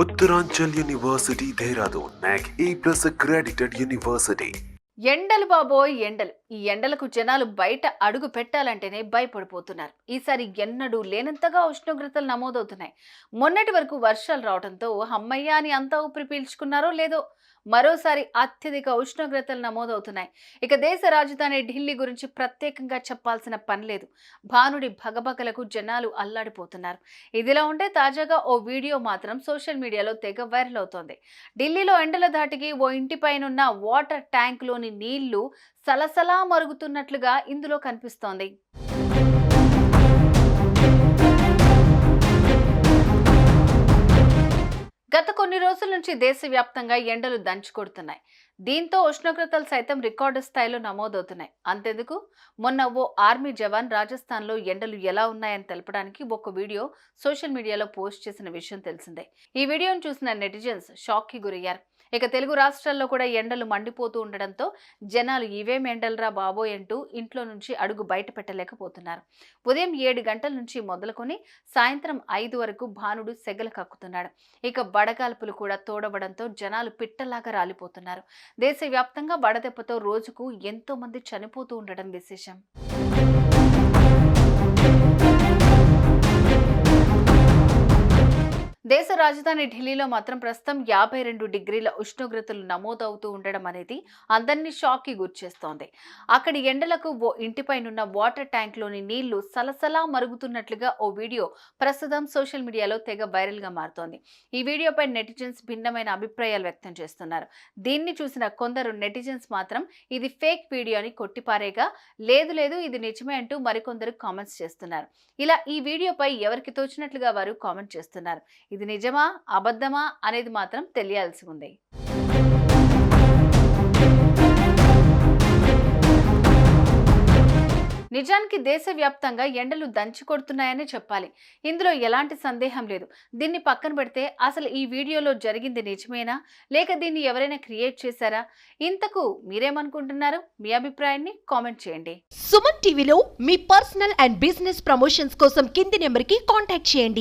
Uttaranchal University, Dehradun, NAC A+ accredited university. ఎండలు బాబోయ్ ఎండలు. ఈ ఎండలకు జనాలు బయట అడుగు పెట్టాలంటేనే భయపడిపోతున్నారు. ఈసారి ఎన్నడూ లేనంతగా ఉష్ణోగ్రతలు నమోదవుతున్నాయి. మొన్నటి వరకు వర్షాలు రావడంతో హమ్మయ్య అని అంతా ఊపిరి పీల్చుకున్నారో లేదో మరోసారి అత్యధిక ఉష్ణోగ్రతలు నమోదవుతున్నాయి. ఇక దేశ రాజధాని ఢిల్లీ గురించి ప్రత్యేకంగా చెప్పాల్సిన పని లేదు. భానుడి భగభగలకు జనాలు అల్లాడిపోతున్నారు. ఇదిలా ఉంటే తాజాగా ఓ వీడియో మాత్రం సోషల్ మీడియాలో తెగ వైరల్ అవుతోంది. ఢిల్లీలో ఎండల ధాటికి ఓ ఇంటిపైనున్న వాటర్ ట్యాంక్లోని నీళ్లు సలసలా మరుగుతున్నట్లుగా ఇందులో కనిపిస్తోంది. గత కొన్ని రోజుల నుంచి దేశవ్యాప్తంగా ఎండలు దంచుకొడుతున్నాయి. దీంతో ఉష్ణోగ్రతలు సైతం రికార్డు స్థాయిలో నమోదవుతున్నాయి. అంతెందుకు, మొన్న ఓ ఆర్మీ జవాన్ రాజస్థాన్లో ఎండలు ఎలా ఉన్నాయని తెలపడానికి ఒక వీడియో సోషల్ మీడియాలో పోస్ట్ చేసిన విషయం తెలిసిందే. ఈ వీడియోను చూసిన నెటిజన్స్ షాక్ కి గురయ్యారు. ఇక తెలుగు రాష్ట్రాల్లో కూడా ఎండలు మండిపోతూ ఉండడంతో జనాలు ఇవేం ఎండలరా బాబోయ్ అంటూ ఇంట్లో నుంచి అడుగు బయట పెట్టలేకపోతున్నారు. ఉదయం 7 గంటల నుంచి మొదలుకొని సాయంత్రం 5 వరకు భానుడు సెగలు కక్కుతున్నాడు. ఇక వడగాల్పులు కూడా తోడవడంతో జనాలు పిట్టలాగా రాలిపోతున్నారు. దేశవ్యాప్తంగా వడదెబ్బతో రోజుకు ఎంతో మంది చనిపోతూ ఉండడం విశేషం. దేశ రాజధాని ఢిల్లీలో మాత్రం ప్రస్తుతం 52 డిగ్రీల ఉష్ణోగ్రతలు నమోదవుతూ ఉండడం అనేది అందరినీ షాక్ కి గురిచేస్తోంది. అక్కడి ఎండలకు ఓ ఇంటిపైనున్న వాటర్ ట్యాంక్లోని నీళ్లు సలసలా మరుగుతున్నట్లుగా ఓ వీడియో ప్రస్తుతం సోషల్ మీడియాలో తెగ వైరల్ గా మారుతోంది. ఈ వీడియోపై నెటిజన్స్ భిన్నమైన అభిప్రాయాలు వ్యక్తం చేస్తున్నారు. దీన్ని చూసిన కొందరు నెటిజన్స్ మాత్రం ఇది ఫేక్ వీడియో అని కొట్టిపారేగా, లేదు లేదు ఇది నిజమే అంటూ మరికొందరు కామెంట్స్ చేస్తున్నారు. ఇలా ఈ వీడియోపై ఎవరికి తోచినట్లుగా వారు కామెంట్ చేస్తున్నారు. ఇది నిజమా అబద్ధమా అనేది మాత్రం తెలియాల్సి ఉంది. నిజానికి దేశవ్యాప్తంగా ఎండలు దంచి కొడుతున్నాయని చెప్పాలి. ఇందులో ఎలాంటి సందేహం లేదు. దీన్ని పక్కన పెడితే అసలు ఈ వీడియోలో జరిగింది నిజమేనా, లేక దీన్ని ఎవరైనా క్రియేట్ చేశారా? ఇంతకు మీరేమనుకుంటున్నారు? మీ అభిప్రాయాన్ని కామెంట్ చేయండి. సుమన్ టీవీలో మీ పర్సనల్ అండ్ బిజినెస్ ప్రమోషన్స్ కోసం కింది నెంబర్కి కాంటాక్ట్ చేయండి.